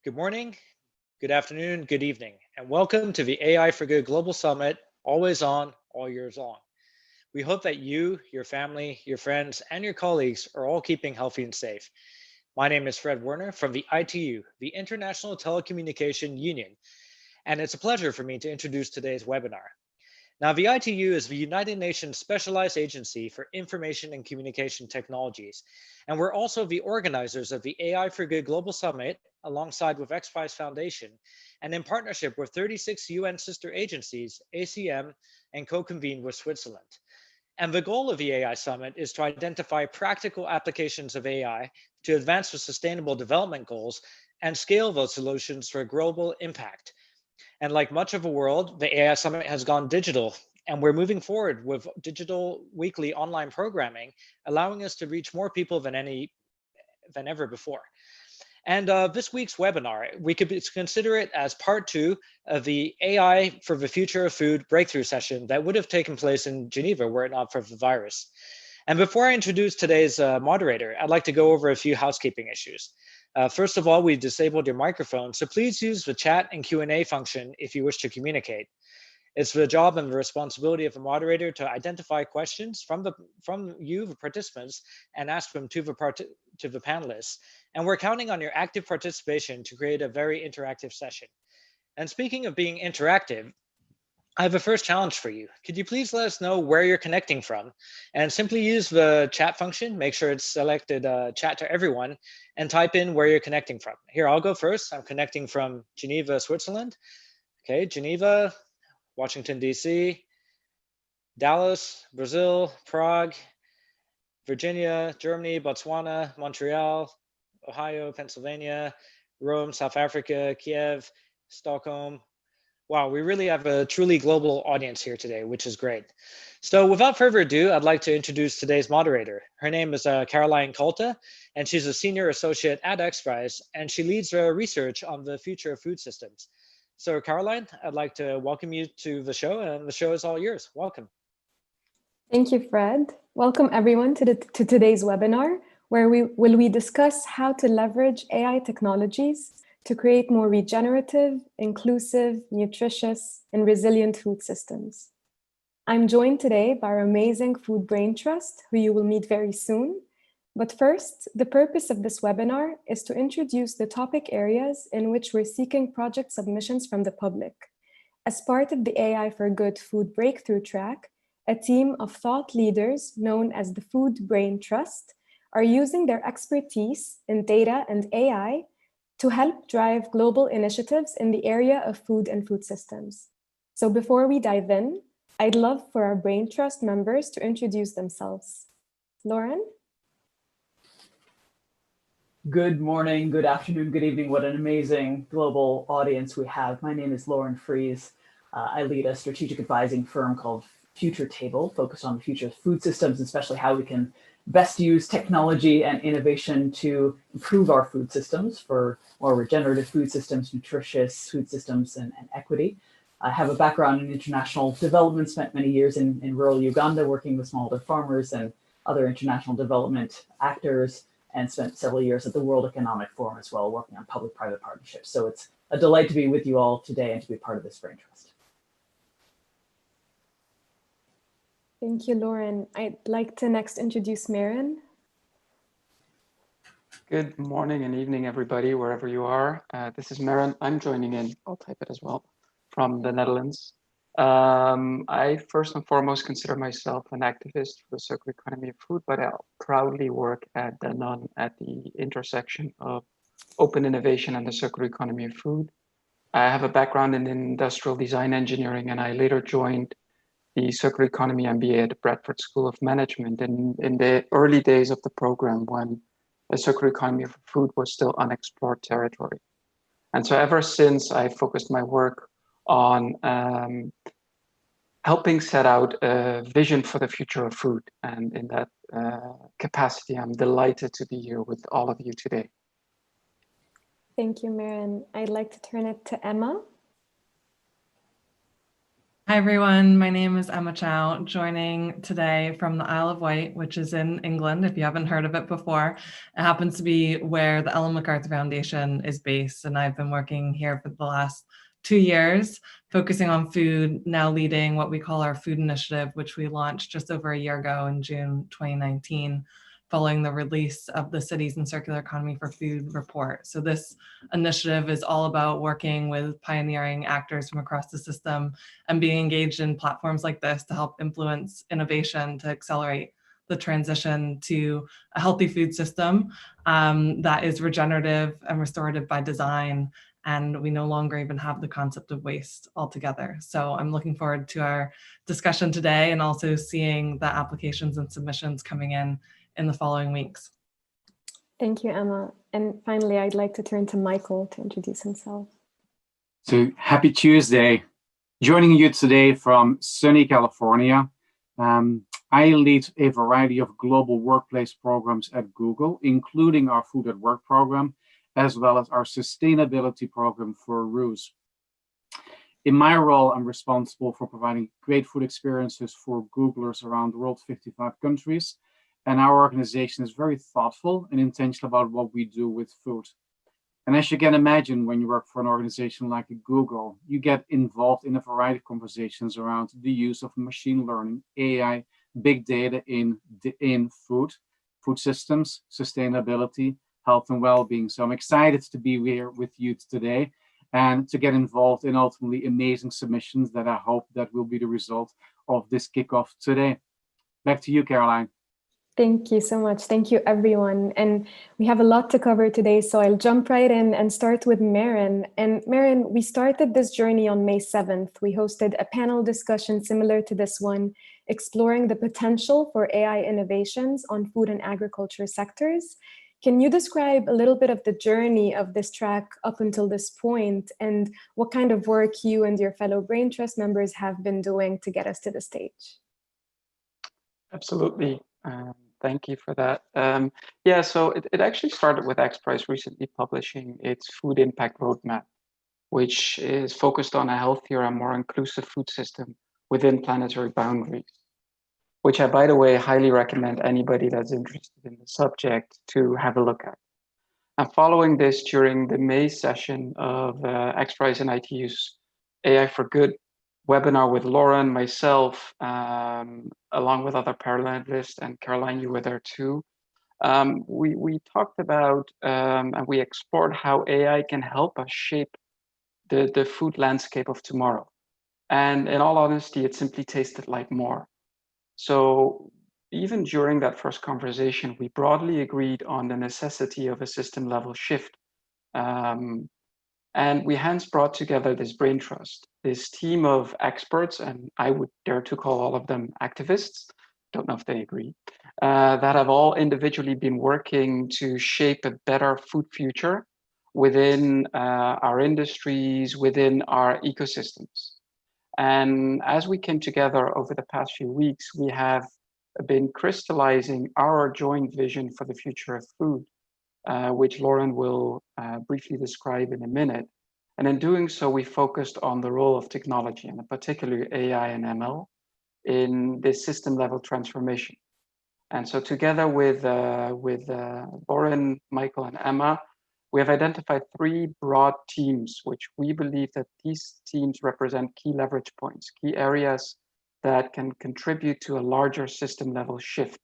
Good morning, good afternoon, good evening, and welcome to the AI for Good Global Summit, always on, all years long. We hope that you, your family, your friends, and your colleagues are all keeping healthy and safe. My name is Fred Werner from the ITU, the International Telecommunication Union, and it's a pleasure for me to introduce today's webinar. Now, the ITU is the United Nations Specialized Agency for Information and Communication Technologies, and we're also the organizers of the AI for Good Global Summit, alongside with XPRIZE Foundation, and in partnership with 36 UN sister agencies, ACM, and co-convened with Switzerland. And the goal of the AI Summit is to identify practical applications of AI to advance the Sustainable Development Goals and scale those solutions for global impact. And like much of the world, the AI Summit has gone digital, and we're moving forward with digital weekly online programming, allowing us to reach more people than ever before. And this week's webinar, we could consider it as part two of the AI for the Future of Food breakthrough session that would have taken place in Geneva were it not for the virus. And before I introduce today's moderator, I'd like to go over a few housekeeping issues. First of all, we've disabled your microphone, so please use the chat and Q&A function if you wish to communicate. It's the job and the responsibility of the moderator to identify questions from you, the participants, and ask them to the panelists. And we're counting on your active participation to create a very interactive session. And speaking of being interactive, I have a first challenge for you. Could you please let us know where you're connecting from? And simply use the chat function, make sure it's selected chat to everyone, and type in where you're connecting from. Here, I'll go first. I'm connecting from Geneva, Switzerland. Okay, Geneva, Washington, DC, Dallas, Brazil, Prague, Virginia, Germany, Botswana, Montreal, Ohio, Pennsylvania, Rome, South Africa, Kiev, Stockholm. Wow, we really have a truly global audience here today, which is great. So without further ado, I'd like to introduce today's moderator. Her name is Caroline Kolta, and she's a senior associate at XPRIZE, and she leads research on the future of food systems. So Caroline, I'd like to welcome you to the show, and the show is all yours. Welcome. Thank you, Fred. Welcome everyone to today's webinar, where we discuss how to leverage AI technologies to create more regenerative, inclusive, nutritious, and resilient food systems. I'm joined today by our amazing Food Brain Trust, who you will meet very soon. But first, the purpose of this webinar is to introduce the topic areas in which we're seeking project submissions from the public. As part of the AI for Good Food Breakthrough Track, a team of thought leaders known as the Food Brain Trust are using their expertise in data and AI to help drive global initiatives in the area of food and food systems. So before we dive in, I'd love for our Brain Trust members to introduce themselves. Lauren? Good morning, good afternoon, good evening. What an amazing global audience we have. My name is Lauren Fries. I lead a strategic advising firm called Future Table, focused on the future of food systems, especially how we can best use technology and innovation to improve our food systems for more regenerative food systems, nutritious food systems, and equity. I have a background in international development, spent many years in rural Uganda working with smallholder farmers and other international development actors, and spent several years at the World Economic Forum as well, working on public-private partnerships. So it's a delight to be with you all today and to be part of this Brain Trust. Thank you, Lauren. I'd like to next introduce Maren. Good morning and evening, everybody, wherever you are. This is Maren. I'm joining in, I'll type it as well, from the Netherlands. I first and foremost consider myself an activist for the circular economy of food, but I proudly work at Danone at the intersection of open innovation and the circular economy of food. I have a background in industrial design engineering, and I later joined the Circular Economy MBA at the Bradford School of Management in the early days of the program when the circular economy of food was still unexplored territory. And so ever since, I focused my work on helping set out a vision for the future of food. And in that capacity, I'm delighted to be here with all of you today. Thank you, Maren. I'd like to turn it to Emma. Hi, everyone. My name is Emma Chou, joining today from the Isle of Wight, which is in England, if you haven't heard of it before. It happens to be where the Ellen MacArthur Foundation is based, and I've been working here for the last 2 years, focusing on food, now leading what we call our food initiative, which we launched just over a year ago in June 2019, following the release of the Cities and Circular Economy for Food report. So this initiative is all about working with pioneering actors from across the system and being engaged in platforms like this to help influence innovation to accelerate the transition to a healthy food system that is regenerative and restorative by design. And we no longer even have the concept of waste altogether. So I'm looking forward to our discussion today and also seeing the applications and submissions coming in the following weeks. Thank you, Emma. And finally, I'd like to turn to Michael to introduce himself. So happy Tuesday. Joining you today from sunny California. I lead a variety of global workplace programs at Google, including our Food at Work program, as well as our sustainability program for Ruse. In my role, I'm responsible for providing great food experiences for Googlers around the world, 55 countries. And our organization is very thoughtful and intentional about what we do with food. And as you can imagine, when you work for an organization like Google, you get involved in a variety of conversations around the use of machine learning, AI, big data in food systems, sustainability, health and well-being. So I'm excited to be here with you today and to get involved in ultimately amazing submissions that I hope that will be the result of this kickoff today. Back to you, Caroline. Thank you so much. Thank you, everyone. And we have a lot to cover today, so I'll jump right in and start with Maren. And Maren, we started this journey on May 7th. We hosted a panel discussion similar to this one, exploring the potential for AI innovations on food and agriculture sectors. Can you describe a little bit of the journey of this track up until this point and what kind of work you and your fellow Brain Trust members have been doing to get us to the stage? Absolutely. Thank you for that. Yeah, so it actually started with XPRIZE recently publishing its food impact roadmap, which is focused on a healthier and more inclusive food system within planetary boundaries, which I, by the way, highly recommend anybody that's interested in the subject to have a look at. And following this, during the May session of XPRIZE and ITU's AI for Good webinar with Lauren, myself, along with other panelists, and Caroline, you were there too. We talked about and we explored how AI can help us shape the food landscape of tomorrow. And in all honesty, it simply tasted like more. So even during that first conversation, we broadly agreed on the necessity of a system level shift. And we hence brought together this Brain Trust, this team of experts, and I would dare to call all of them activists, don't know if they agree, that have all individually been working to shape a better food future within our industries, within our ecosystems. And as we came together over the past few weeks, we have been crystallizing our joint vision for the future of food, which Lauren will briefly describe in a minute. And in doing so, we focused on the role of technology, and particularly AI and ML, in this system level transformation. And so together with Lauren, Michael, and Emma, we have identified 3 broad teams, which we believe that these teams represent key leverage points, key areas that can contribute to a larger system level shift,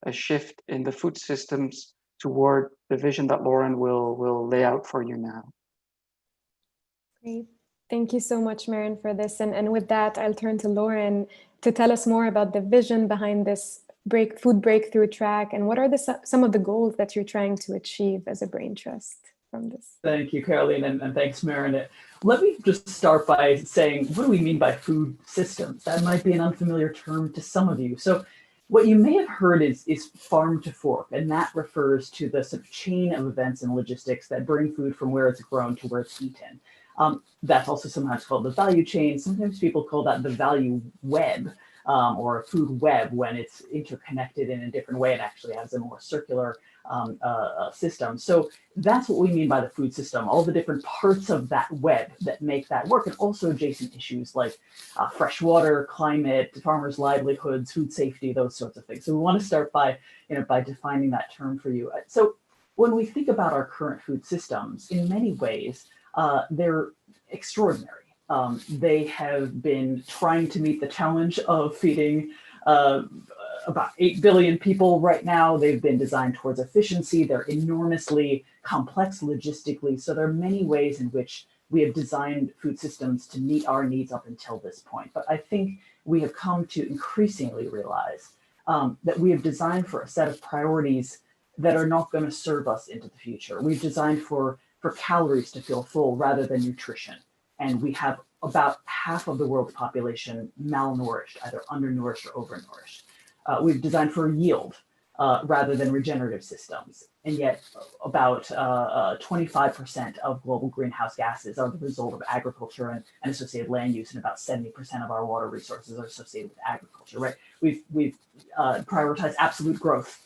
a shift in the food systems toward the vision that Lauren will lay out for you now. Great. Thank you so much, Maren, for this. And with that, I'll turn to Lauren to tell us more about the vision behind this food breakthrough track and what are some of the goals that you're trying to achieve as a Brain Trust from this. Thank you, Caroline, and thanks, Maren. Let me just start by saying, what do we mean by food systems? That might be an unfamiliar term to some of you. So what you may have heard is farm to fork, and that refers to the sort of chain of events and logistics that bring food from where it's grown to where it's eaten. That's also sometimes called the value chain. Sometimes people call that the value web, or a food web when it's interconnected in a different way. It actually has a more circular system. So that's what we mean by the food system, all the different parts of that web that make that work, and also adjacent issues like fresh water, climate, farmers' livelihoods, food safety, those sorts of things. So we want to start by, by defining that term for you. So when we think about our current food systems, in many ways, they're extraordinary. They have been trying to meet the challenge of feeding about 8 billion people right now. They've been designed towards efficiency. They're enormously complex logistically. So there are many ways in which we have designed food systems to meet our needs up until this point. But I think we have come to increasingly realize that we have designed for a set of priorities that are not going to serve us into the future. We've designed for calories to feel full rather than nutrition. And we have about half of the world's population malnourished, either undernourished or overnourished. We've designed for yield rather than regenerative systems. And yet about 25% of global greenhouse gases are the result of agriculture and associated land use, and about 70% of our water resources are associated with agriculture, right? We've prioritized absolute growth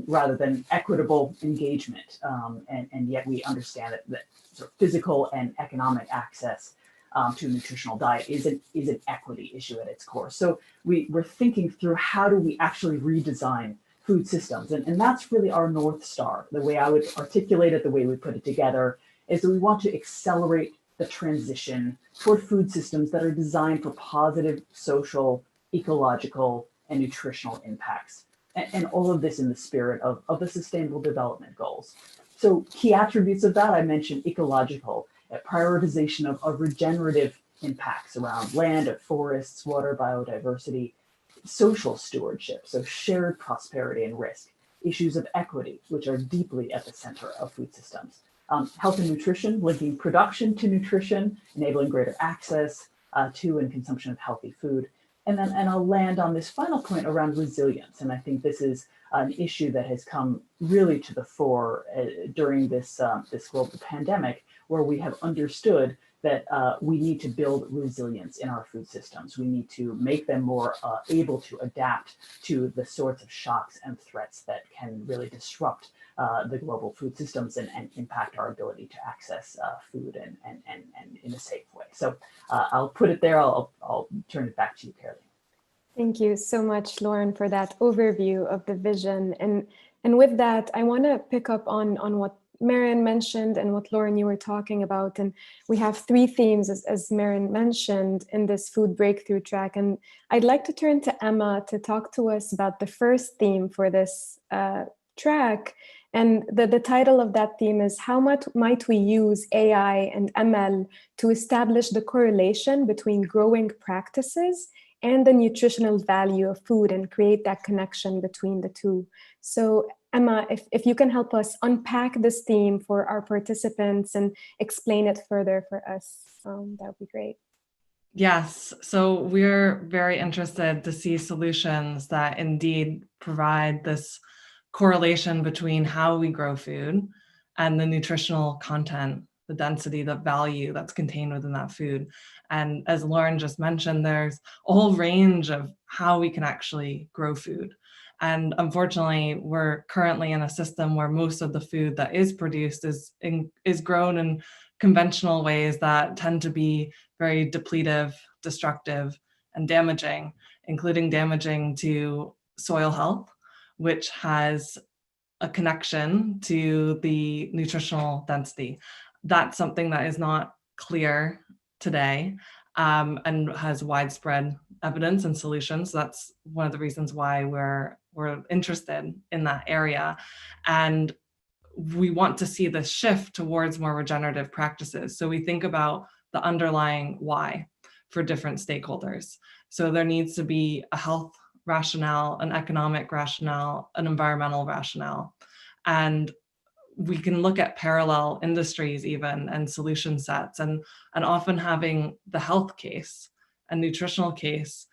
rather than equitable engagement. And yet we understand that sort of physical and economic access to a nutritional diet is an equity issue at its core. So we're thinking through how do we actually redesign food systems, and that's really our North Star. The way I would articulate it, the way we put it together, is that we want to accelerate the transition toward food systems that are designed for positive social, ecological, and nutritional impacts. And all of this in the spirit of the Sustainable Development Goals. So key attributes of that, I mentioned ecological, prioritization of regenerative impacts around land, forests, water, biodiversity, social stewardship, so shared prosperity and risk, issues of equity, which are deeply at the center of food systems, health and nutrition, linking production to nutrition, enabling greater access to and consumption of healthy food. And I'll land on this final point around resilience. And I think this is an issue that has come really to the fore during this global pandemic, where we have understood that we need to build resilience in our food systems. We need to make them more able to adapt to the sorts of shocks and threats that can really disrupt the global food systems and impact our ability to access food and in a safe way. So I'll put it there. I'll turn it back to you, Caroline. Thank you so much, Lauren, for that overview of the vision. And with that, I want to pick up on what Maren mentioned and what Lauren, you were talking about. And we have 3 themes, as Maren mentioned, in this food breakthrough track. And I'd like to turn to Emma to talk to us about the first theme for this track. And the title of that theme is, how much might we use AI and ML to establish the correlation between growing practices and the nutritional value of food and create that connection between the two? So Emma, if you can help us unpack this theme for our participants and explain it further for us, that would be great. Yes, so we're very interested to see solutions that indeed provide this correlation between how we grow food and the nutritional content, the density, the value that's contained within that food. And as Lauren just mentioned, there's a whole range of how we can actually grow food. And unfortunately, we're currently in a system where most of the food that is produced is grown in conventional ways that tend to be very depletive, destructive, and damaging, including damaging to soil health, which has a connection to the nutritional density. That's something that is not clear today and has widespread evidence and solutions. So that's one of the reasons why we're interested in that area. And we want to see this shift towards more regenerative practices. So we think about the underlying why for different stakeholders. So there needs to be a health rationale, an economic rationale, an environmental rationale. And we can look at parallel industries even and solution sets, and often having the health case and nutritional case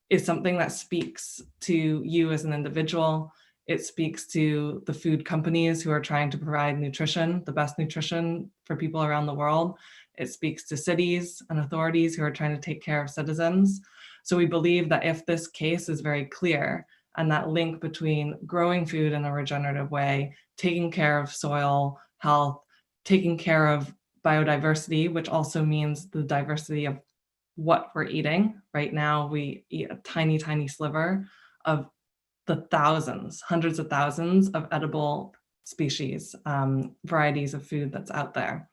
is something that speaks to you as an individual. It speaks to the food companies who are trying to provide nutrition, the best nutrition for people around the world. It speaks to cities and authorities who are trying to take care of citizens. So we believe that if this case is very clear and that link between growing food in a regenerative way taking care of soil health, taking care of biodiversity, which also means the diversity of what we're eating. Right now, we eat a tiny, tiny sliver of the thousands, hundreds of thousands of edible species, varieties of food that's out there.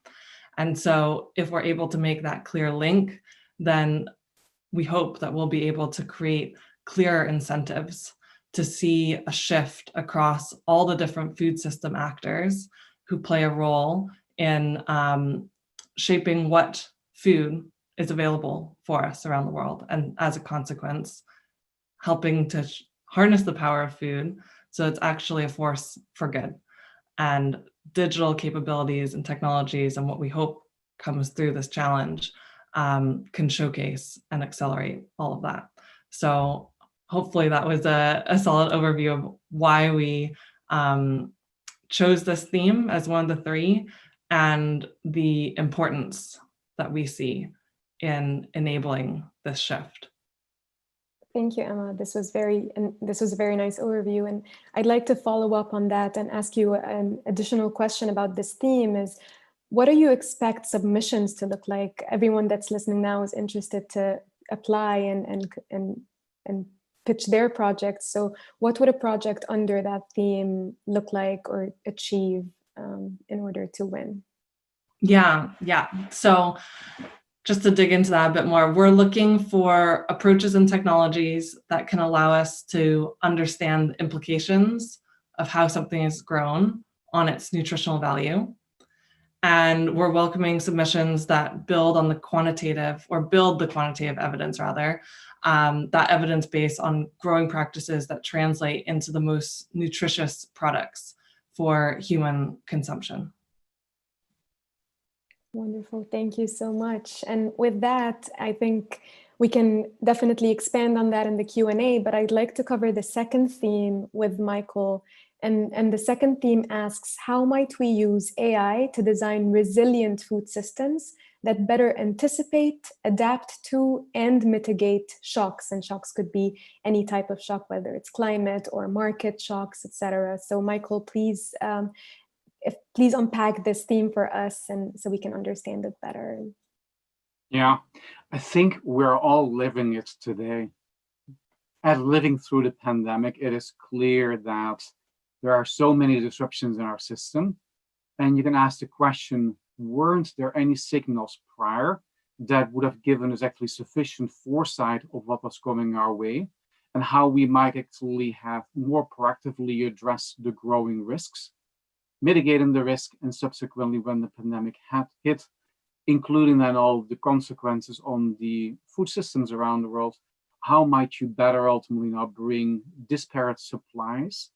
And so if we're able to make that clear link, then we hope that we'll be able to create clearer incentives to see a shift across all the different food system actors who play a role in shaping what food is available for us around the world. And as a consequence, helping to harness the power of food so it's actually a force for good. And digital capabilities and technologies and what we hope comes through this challenge can showcase and accelerate all of that. So hopefully that was a solid overview of why we chose this theme as one of the three and the importance that we see in enabling this shift. Thank you, Emma. This was a very nice overview. And I'd like to follow up on that and ask you an additional question about this theme is, what do you expect submissions to look like? Everyone that's listening now is interested to apply and pitch their projects. So what would a project under that theme look like or achieve in order to win? Yeah. So just to dig into that a bit more, we're looking for approaches and technologies that can allow us to understand the implications of how something is grown on its nutritional value. And we're welcoming submissions that build the quantitative evidence rather, that evidence based on growing practices that translate into the most nutritious products for human consumption. Wonderful, thank you so much. And with that, I think we can definitely expand on that in the Q&A, but I'd like to cover the second theme with Michael. And the second theme asks, how might we use AI to design resilient food systems that better anticipate, adapt to, and mitigate shocks? And shocks could be any type of shock, whether it's climate or market shocks, etc. So Michael, please unpack this theme for us and so we can understand it better. Yeah, I think we're all living it today. As living through the pandemic, it is clear that there are so many disruptions in our system. And you can ask the question, weren't there any signals prior that would have given us actually sufficient foresight of what was coming our way and how we might actually have more proactively addressed the growing risks, mitigating the risk, and subsequently when the pandemic had hit, including then all the consequences on the food systems around the world, how might you better ultimately now bring disparate supplies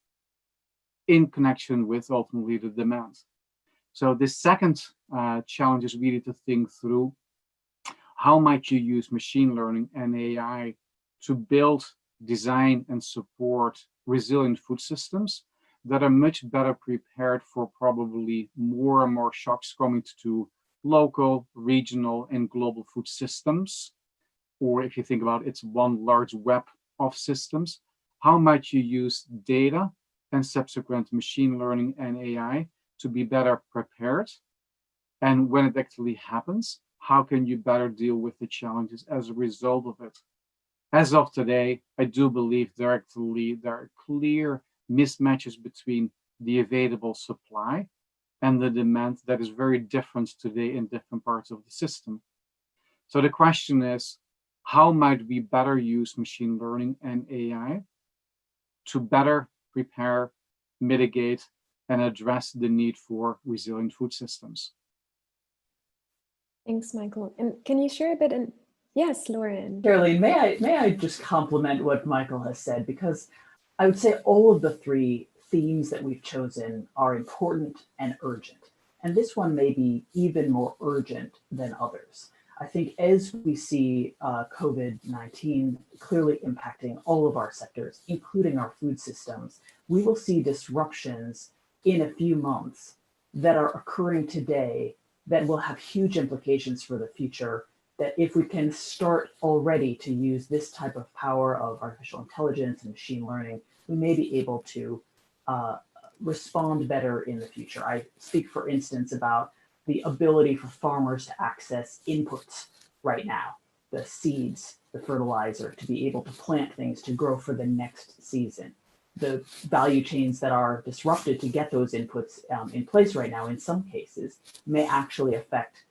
in connection with ultimately the demand? So this second challenge is really to think through how might you use machine learning and AI to build, design, and support resilient food systems that are much better prepared for probably more and more shocks coming to local, regional, and global food systems. Or if you think about it's one large web of systems, how might you use data and subsequent machine learning and AI to be better prepared? And when it actually happens, how can you better deal with the challenges as a result of it? As of today, I do believe there are clear mismatches between the available supply and the demand that is very different today in different parts of the system. So the question is, how might we better use machine learning and AI to better prepare, mitigate, and address the need for resilient food systems? Thanks, Michael. And can you share a bit? Yes, Lauren. Caroline, may I just compliment what Michael has said, because I would say all of the three themes that we've chosen are important and urgent. And this one may be even more urgent than others. I think as we see COVID-19 clearly impacting all of our sectors, including our food systems, we will see disruptions in a few months that are occurring today that will have huge implications for the future, that if we can start already to use this type of power of artificial intelligence and machine learning, we may be able to respond better in the future. I speak, for instance, about the ability for farmers to access inputs right now, the seeds, the fertilizer, to be able to plant things to grow for the next season. The value chains that are disrupted to get those inputs in place right now, in some cases, may actually affect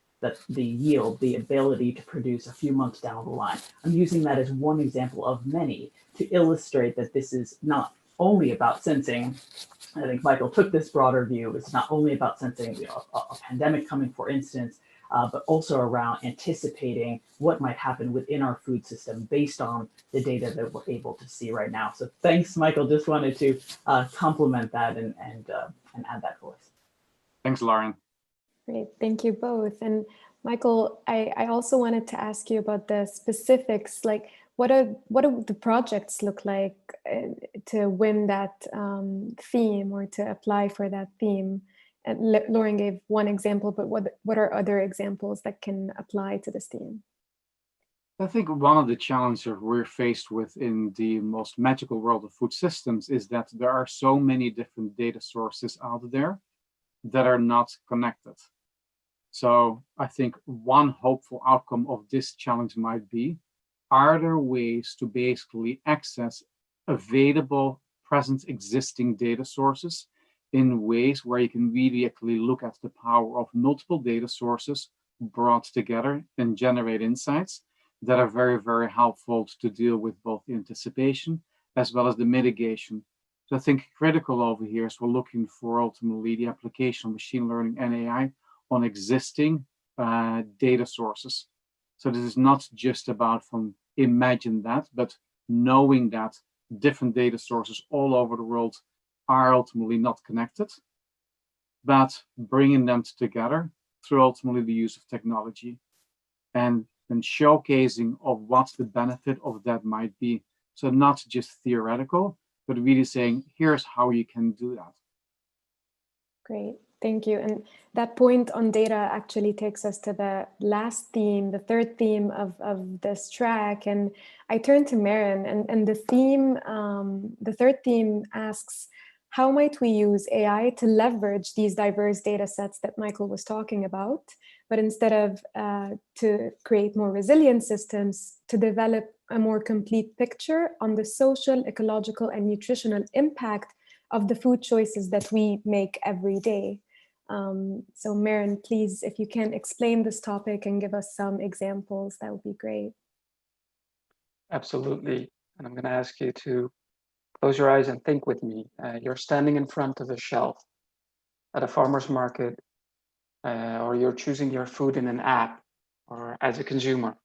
the yield, the ability to produce a few months down the line. I'm using that as one example of many to illustrate that this is not only about sensing. I think Michael took this broader view. It's not only about sensing, a pandemic coming, for instance, but also around anticipating what might happen within our food system based on the data that we're able to see right now. So thanks, Michael. Just wanted to complement that and add that voice. Thanks, Lauren. Great, thank you both. And Michael, I also wanted to ask you about the specifics, like what do the projects look like to win that theme or to apply for that theme? And Lauren gave one example, but what are other examples that can apply to this theme? I think one of the challenges we're faced with in the most magical world of food systems is that there are so many different data sources out there that are not connected. So I think one hopeful outcome of this challenge might be, are there ways to basically access available, present, existing data sources in ways where you can really actually look at the power of multiple data sources brought together and generate insights that are very, very helpful to deal with both the anticipation as well as the mitigation. So I think critical over here is we're looking for ultimately the application of machine learning and AI on existing data sources. So this is not just about from imagine that, but knowing that different data sources all over the world are ultimately not connected, but bringing them together through ultimately the use of technology and showcasing of what the benefit of that might be. So not just theoretical, but really saying, here's how you can do that. Great, thank you. And that point on data actually takes us to the last theme, the third theme of this track. And I turn to Maren, and the theme, the third theme asks, how might we use AI to leverage these diverse data sets that Michael was talking about, but instead of to create more resilient systems, to develop a more complete picture on the social, ecological, and nutritional impact of the food choices that we make every day. So Maren, please, if you can explain this topic and give us some examples, that would be great. Absolutely. And I'm going to ask you to close your eyes and think with me. You're standing in front of a shelf at a farmer's market, or you're choosing your food in an app or as a consumer,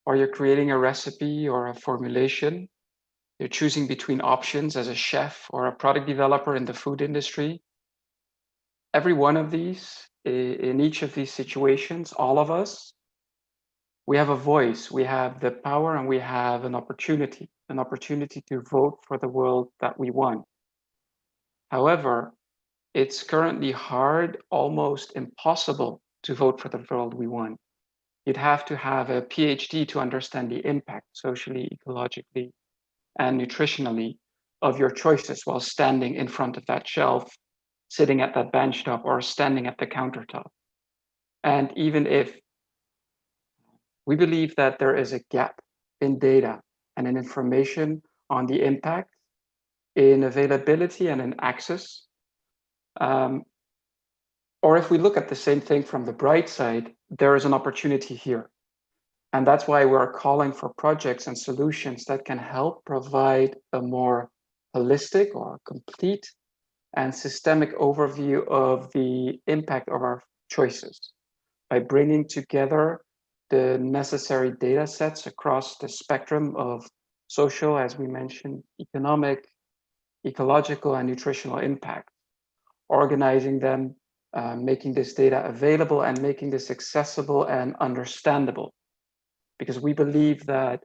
or you're creating a recipe or a formulation. You're choosing between options as a chef or a product developer in the food industry. Every one of these, in each of these situations, all of us, we have a voice, we have the power, and we have an opportunity to vote for the world that we want. However, it's currently hard, almost impossible to vote for the world we want. You'd have to have a PhD to understand the impact socially, ecologically, and nutritionally of your choices while standing in front of that shelf, sitting at that bench top, or standing at the countertop. And even if we believe that there is a gap in data and in information on the impact, in availability and in access, or if we look at the same thing from the bright side, there is an opportunity here. And that's why we're calling for projects and solutions that can help provide a more holistic or complete and systemic overview of the impact of our choices by bringing together the necessary data sets across the spectrum of social, as we mentioned, economic, ecological, and nutritional impact, organizing them, making this data available and making this accessible and understandable. Because we believe that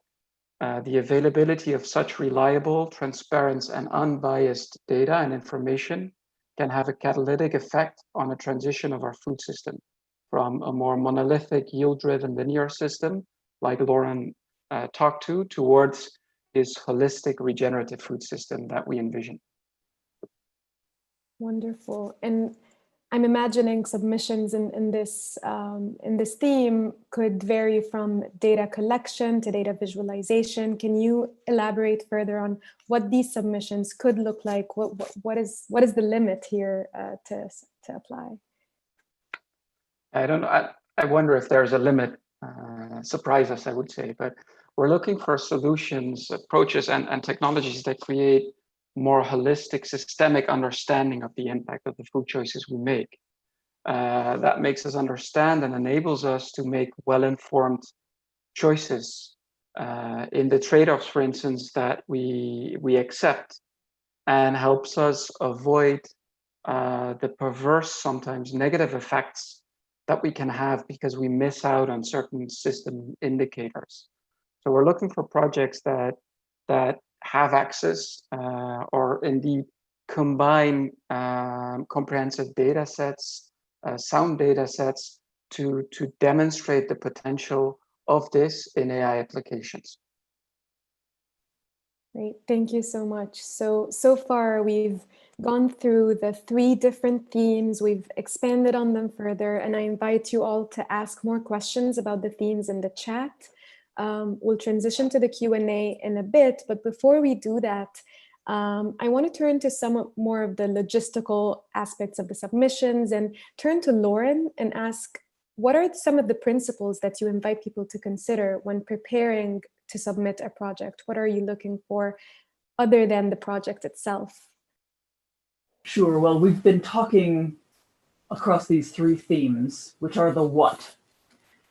the availability of such reliable, transparent, and unbiased data and information can have a catalytic effect on a transition of our food system from a more monolithic, yield-driven linear system, like Lauren talked to, towards this holistic, regenerative food system that we envision. Wonderful. And I'm imagining submissions in this theme could vary from data collection to data visualization. Can you elaborate further on what these submissions could look like? What is the limit here to apply? I don't know. I wonder if there's a limit. Surprise us, I would say, but we're looking for solutions, approaches, and technologies that create more holistic, systemic understanding of the impact of the food choices we make. That makes us understand and enables us to make well-informed choices in the trade-offs, for instance, that we accept, and helps us avoid the perverse, sometimes negative effects that we can have because we miss out on certain system indicators. So we're looking for projects that have access or indeed combine comprehensive data sets, sound data sets to demonstrate the potential of this in AI applications. Great, thank you so much. So far we've gone through the 3 different themes, we've expanded on them further, and I invite you all to ask more questions about the themes in the chat. We'll transition to the Q&A in a bit, but before we do that, I want to turn to some more of the logistical aspects of the submissions and turn to Lauren and ask, what are some of the principles that you invite people to consider when preparing to submit a project? What are you looking for other than the project itself? Sure. Well, we've been talking across these 3 themes, which are the what,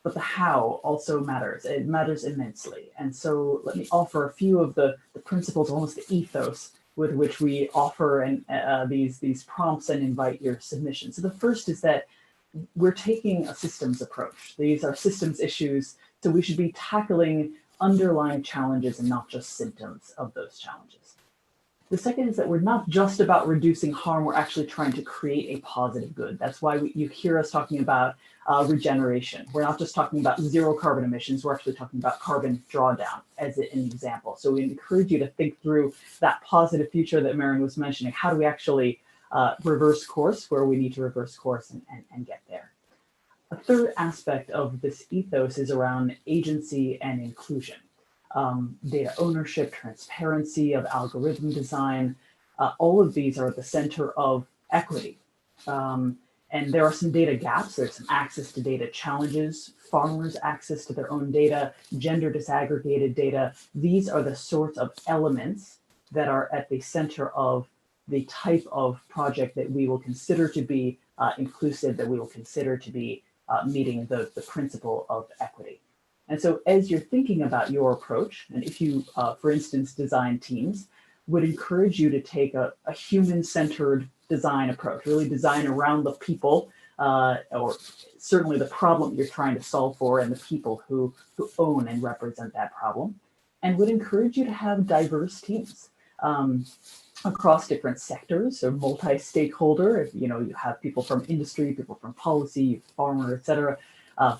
but the how also matters. It matters immensely. And so let me offer a few of the principles, almost the ethos with which we offer and these prompts and invite your submission. So the first is that we're taking a systems approach. These are systems issues, so we should be tackling underlying challenges and not just symptoms of those challenges. The second is that we're not just about reducing harm, we're actually trying to create a positive good. That's why you hear us talking about regeneration. We're not just talking about 0 carbon emissions, we're actually talking about carbon drawdown as an example. So we encourage you to think through that positive future that Maren was mentioning. How do we actually reverse course where we need to reverse course and get there? A third aspect of this ethos is around agency and inclusion. Data ownership, transparency of algorithm design, all of these are at the center of equity. And there are some data gaps. There's some access to data challenges, farmers' access to their own data, gender disaggregated data. These are the sorts of elements that are at the center of the type of project that we will consider to be inclusive, that we will consider to be meeting the principle of equity. And so as you're thinking about your approach, and if you, for instance, design teams, would encourage you to take a human-centered design approach, really design around the people, or certainly the problem you're trying to solve for and the people who own and represent that problem, and would encourage you to have diverse teams across different sectors, so multi-stakeholder. You know, you have people from industry, people from policy, farmer, et cetera,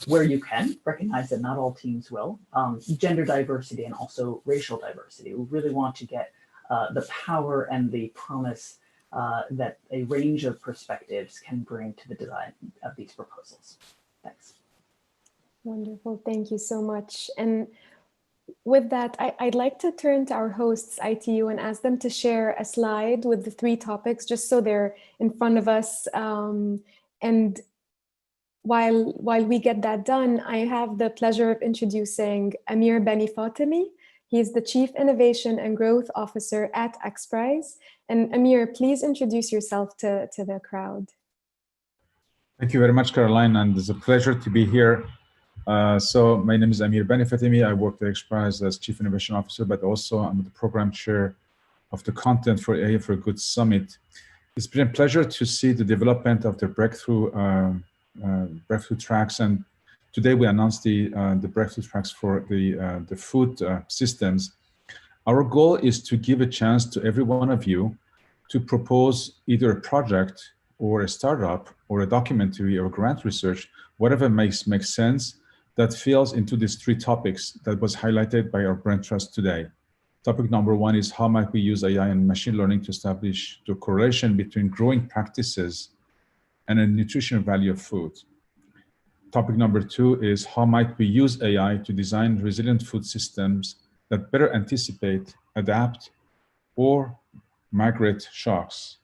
where you can recognize that not all teams will. Gender diversity and also racial diversity. We really want to get the power and the promise that a range of perspectives can bring to the design of these proposals. Thanks. Wonderful, thank you so much. And with that, I'd like to turn to our hosts, ITU, and ask them to share a slide with the 3 topics, just so they're in front of us. And while we get that done, I have the pleasure of introducing Amir Beni-Fatemi. He's the Chief Innovation and Growth Officer at XPRIZE. And Amir, please introduce yourself to the crowd. Thank you very much, Caroline, and it's a pleasure to be here. So my name is Amir Beni-Fatemi. I work at XPRIZE as Chief Innovation Officer, but also I'm the Program Chair of the Content for AI for Good Summit. It's been a pleasure to see the development of the breakthrough tracks, and today we announced the breakthrough tracks for the food systems. Our goal is to give a chance to every one of you to propose either a project or a startup or a documentary or grant research, whatever makes sense, that falls into these 3 topics that was highlighted by our brain trust today. Topic number 1 is how might we use AI and machine learning to establish the correlation between growing practices and a nutritional value of food. Topic number 2 is how might we use AI to design resilient food systems that better anticipate, adapt, or migrate shocks.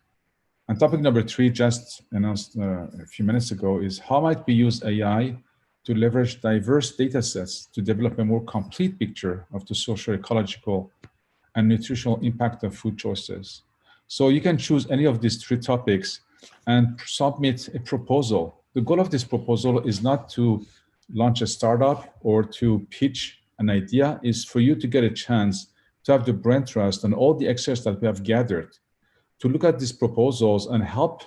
And topic number 3, just announced a few minutes ago, is how might we use AI to leverage diverse data sets to develop a more complete picture of the social, ecological, and nutritional impact of food choices. So you can choose any of these 3 topics and submit a proposal. The goal of this proposal is not to launch a startup or to pitch an idea, is for you to get a chance to have the brain trust and all the experts that we have gathered to look at these proposals and help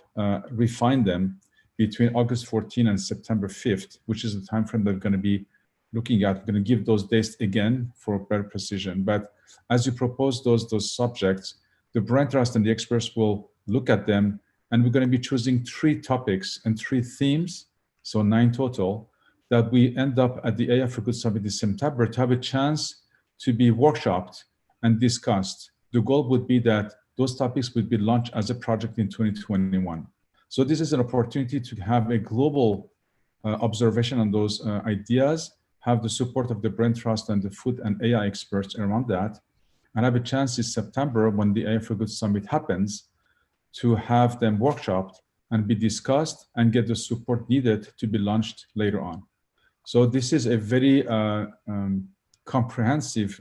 refine them between August 14 and September 5th, which is the time frame that we're going to be looking at. We're going to give those dates again for better precision. But as you propose those subjects, the brain trust and the experts will look at them, and we're going to be choosing 3 topics and 3 themes, so 9 total, that we end up at the AI for Good Summit in September to have a chance to be workshopped and discussed. The goal would be that those topics would be launched as a project in 2021. So this is an opportunity to have a global observation on those ideas, have the support of the brain trust and the food and AI experts around that, and have a chance in September when the AI for Good Summit happens to have them workshopped and be discussed and get the support needed to be launched later on. So this is a very comprehensive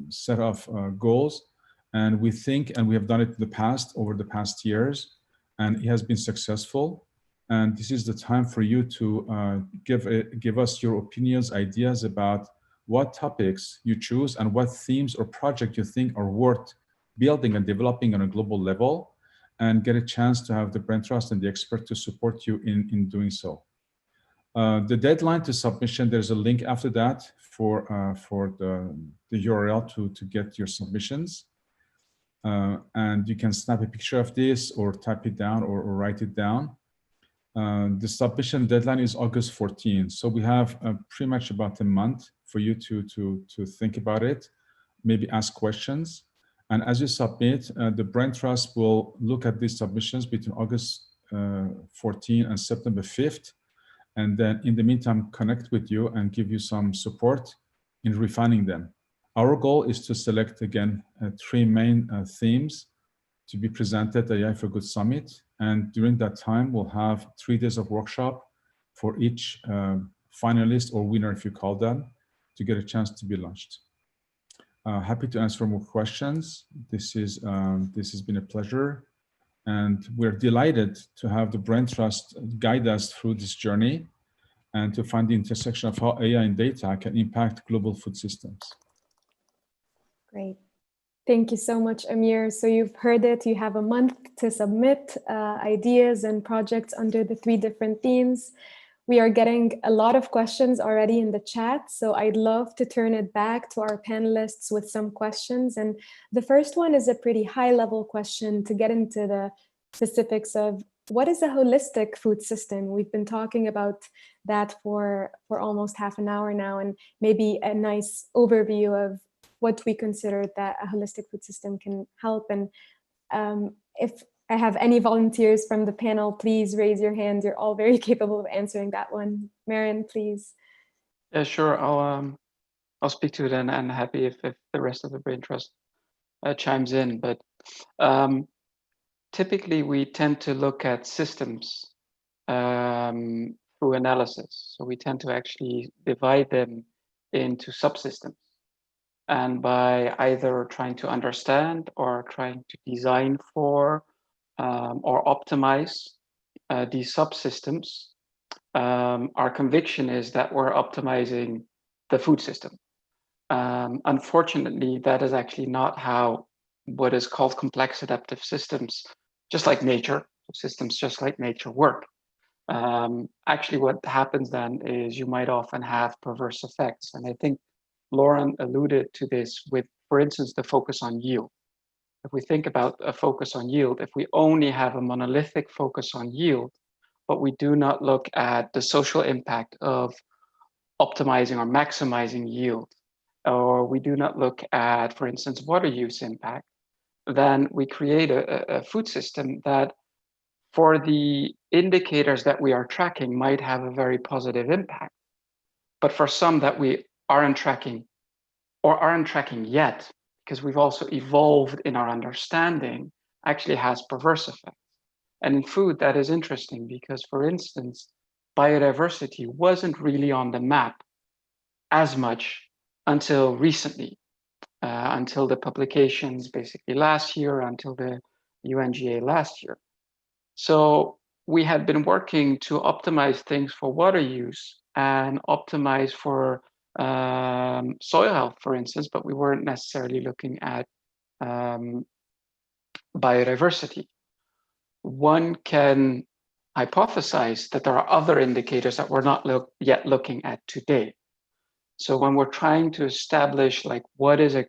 set of goals. And we think, and we have done it in the past, over the past years, and it has been successful. And this is the time for you to give us your opinions, ideas about what topics you choose and what themes or projects you think are worth building and developing on a global level, and get a chance to have the brain trust and the expert to support you in doing so. The deadline to submission, there's a link after that for the URL to get your submissions. And you can snap a picture of this or type it down or write it down. The submission deadline is August 14. So we have pretty much about a month for you to think about it, maybe ask questions. And as you submit, the Brain Trust will look at these submissions between August 14 and September 5th. And then in the meantime, connect with you and give you some support in refining them. Our goal is to select, again, 3 main themes to be presented at the AI for Good Summit. And during that time, we'll have 3 days of workshop for each finalist or winner, if you call them, to get a chance to be launched. Happy to answer more questions. This has been a pleasure. And we're delighted to have the Brain Trust guide us through this journey and to find the intersection of how AI and data can impact global food systems. Great. Thank you so much, Amir. So you've heard it. You have a month to submit ideas and projects under the 3 different themes. We are getting a lot of questions already in the chat, so I'd love to turn it back to our panelists with some questions. And the first one is a pretty high-level question to get into the specifics of what is a holistic food system? We've been talking about that for almost half an hour now, and maybe a nice overview of what we consider that a holistic food system can help. And if I have any volunteers from the panel, please raise your hand. You're all very capable of answering that one. Maren, please. Yeah, sure. I'll speak to it, and I'm happy if the rest of the Brain Trust chimes in. But typically, we tend to look at systems through analysis. So we tend to actually divide them into subsystems. And by either trying to understand or trying to design for or optimize these subsystems, our conviction is that we're optimizing the food system. Unfortunately, that is actually not how what is called complex adaptive systems, just like nature, systems just like nature work. Actually, what happens then is you might often have perverse effects. And I think Lauren alluded to this with, for instance, the focus on yield. If we think about a focus on yield, if we only have a monolithic focus on yield, but we do not look at the social impact of optimizing or maximizing yield, or we do not look at, for instance, water use impact, then we create a food system that for the indicators that we are tracking might have a very positive impact. But for some that we aren't tracking or aren't tracking yet, because we've also evolved in our understanding, actually has perverse effects. And in food, that is interesting because, for instance, biodiversity wasn't really on the map as much until recently, until the publications basically last year, until the UNGA last year. So we had been working to optimize things for water use and optimize for soil health, for instance, but we weren't necessarily looking at biodiversity. One can hypothesize that there are other indicators that we're not yet looking at today. So when we're trying to establish like what is a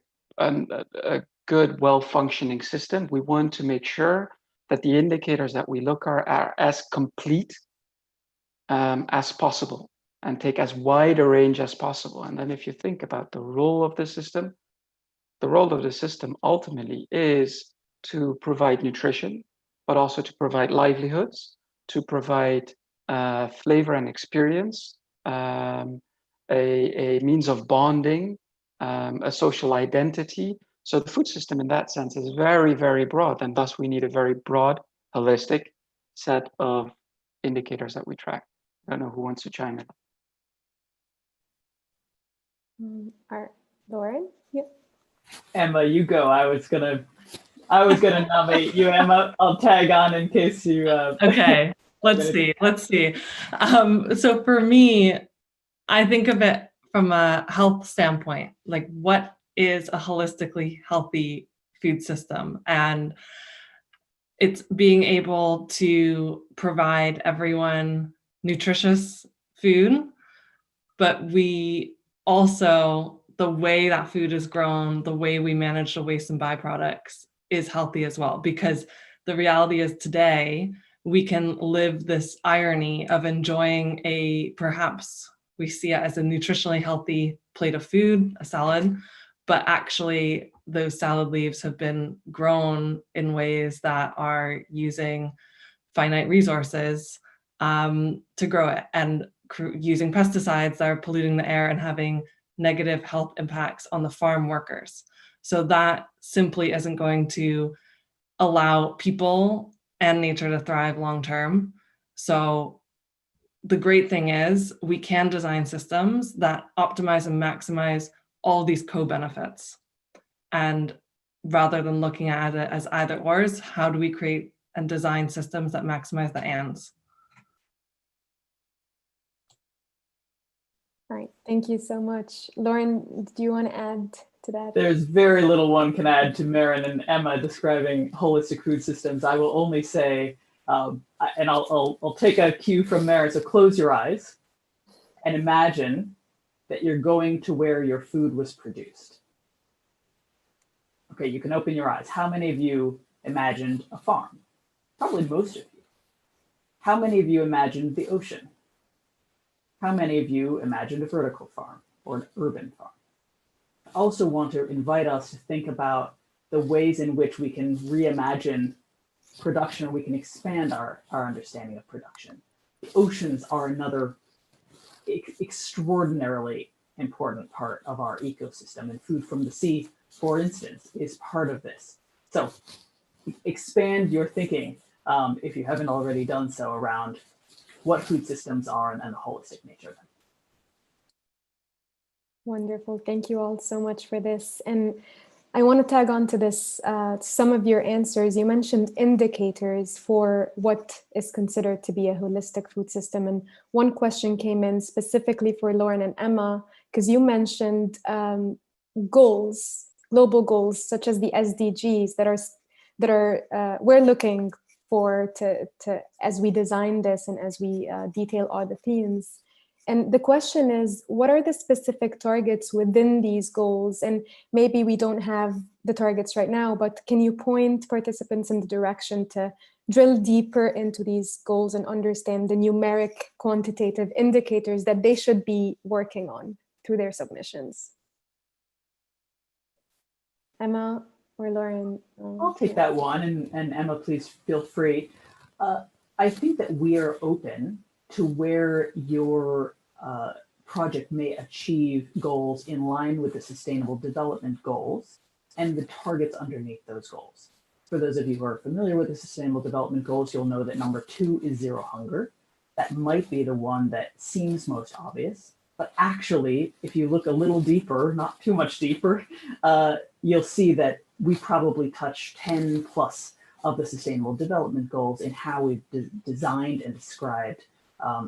good, well-functioning system, we want to make sure that the indicators that we look are as complete as possible and take as wide a range as possible. And then if you think about the role of the system ultimately is to provide nutrition, but also to provide livelihoods, to provide flavor and experience, a means of bonding, a social identity. So the food system in that sense is very, very broad, and thus we need a very broad, holistic set of indicators that we track. I don't know who wants to chime in. Lauren? Yeah. Emma, you go. I was gonna nominate you, Emma. I'll tag on in case you. Okay, let's see. So for me, I think of it from a health standpoint, like what is a holistically healthy food system? And it's being able to provide everyone nutritious food, but we also, the way that food is grown, the way we manage the waste and byproducts is healthy as well. Because the reality is today, we can live this irony of enjoying perhaps we see it as a nutritionally healthy plate of food, a salad, but actually those salad leaves have been grown in ways that are using finite resources to grow it, and using pesticides that are polluting the air and having negative health impacts on the farm workers. So that simply isn't going to allow people and nature to thrive long term. So the great thing is we can design systems that optimize and maximize all these co-benefits. And rather than looking at it as either ors, how do we create and design systems that maximize the ands? All right, thank you so much. Lauren, do you want to add to that? There's very little one can add to Maren and Emma describing holistic food systems. I will only say, and I'll take a cue from Maren, so close your eyes and imagine that you're going to where your food was produced. Okay, you can open your eyes. How many of you imagined a farm? Probably most of you. How many of you imagined the ocean? How many of you imagined a vertical farm or an urban farm? I also want to invite us to think about the ways in which we can reimagine production, or we can expand our understanding of production. The oceans are another extraordinarily important part of our ecosystem, and food from the sea, for instance, is part of this. So expand your thinking, if you haven't already done so, around what food systems are and the holistic nature of them. Wonderful. Thank you all so much for this. And I want to tag on to this, some of your answers. You mentioned indicators for what is considered to be a holistic food system. And one question came in specifically for Lauren and Emma, because you mentioned goals, global goals, such as the SDGs that are we're looking for to as we design this and as we detail all the themes. And the question is, what are the specific targets within these goals? And maybe we don't have the targets right now, but can you point participants in the direction to drill deeper into these goals and understand the numeric quantitative indicators that they should be working on through their submissions? Emma or Lauren? I'll take that one, and Emma, please feel free. I think that we are open to where your project may achieve goals in line with the Sustainable Development Goals and the targets underneath those goals. For those of you who are familiar with the Sustainable Development Goals, you'll know that number 2 is zero hunger. That might be the one that seems most obvious, but actually, if you look a little deeper, not too much deeper, you'll see that we probably touch 10 plus of the Sustainable Development Goals in how we've designed and described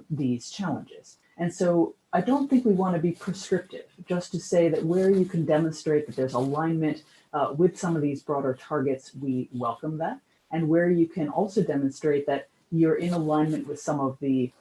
these challenges. And so I don't think we want to be prescriptive, just to say that where you can demonstrate that there's alignment with some of these broader targets, we welcome that. And where you can also demonstrate that you're in alignment with some of the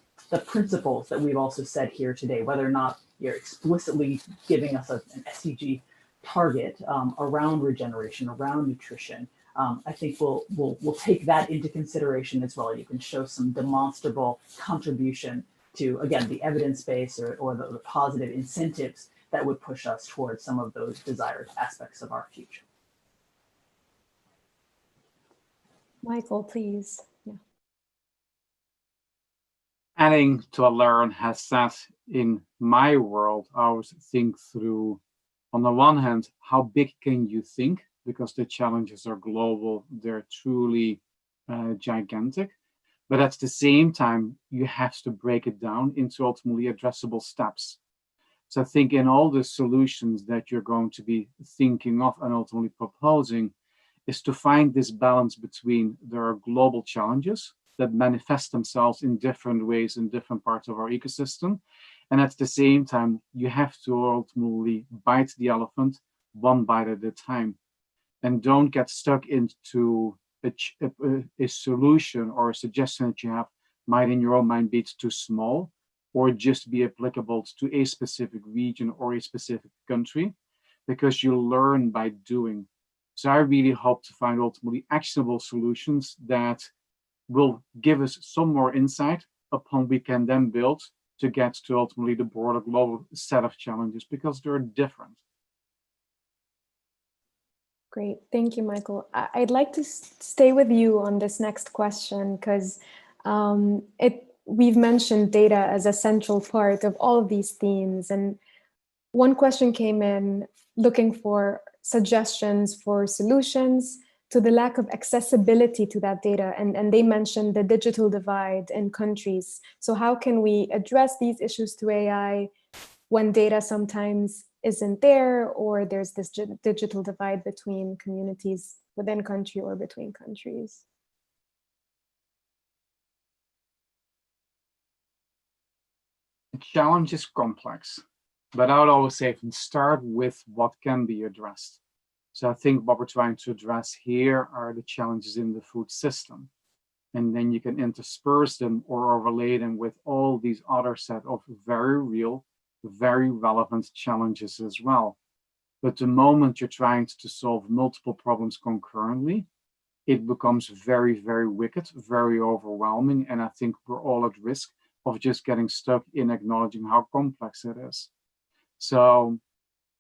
principles that we've also said here today, whether or not you're explicitly giving us an SDG target around regeneration, around nutrition. I think we'll take that into consideration as well. You can show some demonstrable contribution to, again, the evidence base or the positive incentives that would push us towards some of those desired aspects of our future. Michael, please. Yeah. Adding to what Lauren has said, in my world, I always think through, on the one hand, how big can you think? Because the challenges are global, they're truly gigantic. But at the same time, you have to break it down into ultimately addressable steps. So I think in all the solutions that you're going to be thinking of and ultimately proposing is to find this balance between there are global challenges that manifest themselves in different ways in different parts of our ecosystem. And at the same time, you have to ultimately bite the elephant one bite at a time. And don't get stuck into a solution or a suggestion that you have might in your own mind be too small or just be applicable to a specific region or a specific country, because you learn by doing. So I really hope to find ultimately actionable solutions that will give us some more insight upon we can then build to get to ultimately the broader global set of challenges, because they're different. Great, thank you, Michael. I'd like to stay with you on this next question because we've mentioned data as a central part of all of these themes. And one question came in looking for suggestions for solutions to the lack of accessibility to that data. And they mentioned the digital divide in countries. So how can we address these issues to AI when data sometimes isn't there, or there's this digital divide between communities within country or between countries? The challenge is complex, but I would always say start with what can be addressed. So I think what we're trying to address here are the challenges in the food system. And then you can intersperse them or overlay them with all these other set of very real, very relevant challenges as well. But the moment you're trying to solve multiple problems concurrently, it becomes very, very wicked, very overwhelming. And I think we're all at risk of just getting stuck in acknowledging how complex it is. So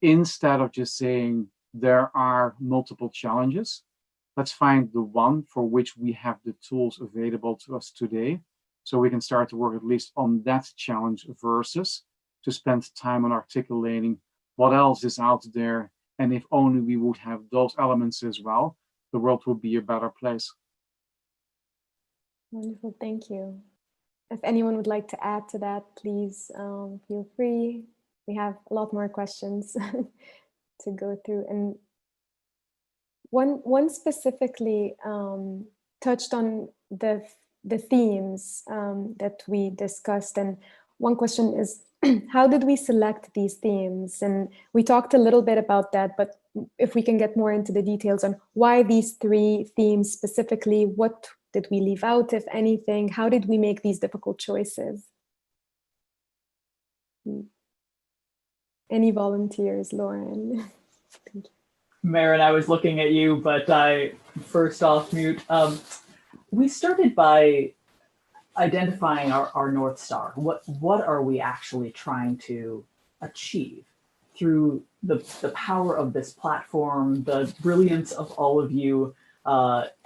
instead of just saying there are multiple challenges, let's find the one for which we have the tools available to us today, so we can start to work at least on that challenge versus to spend time on articulating what else is out there. And if only we would have those elements as well, the world would be a better place. Wonderful, thank you. If anyone would like to add to that, please feel free. We have a lot more questions to go through. And one specifically touched on the themes that we discussed. And one question is, how did we select these themes? And we talked a little bit about that, but if we can get more into the details on why these 3 themes specifically, what did we leave out, if anything? How did we make these difficult choices? Any volunteers, Lauren? Maren, I was looking at you, but I first off mute. We started by identifying our North Star. What are we actually trying to achieve? through the power of this platform, the brilliance of all of you,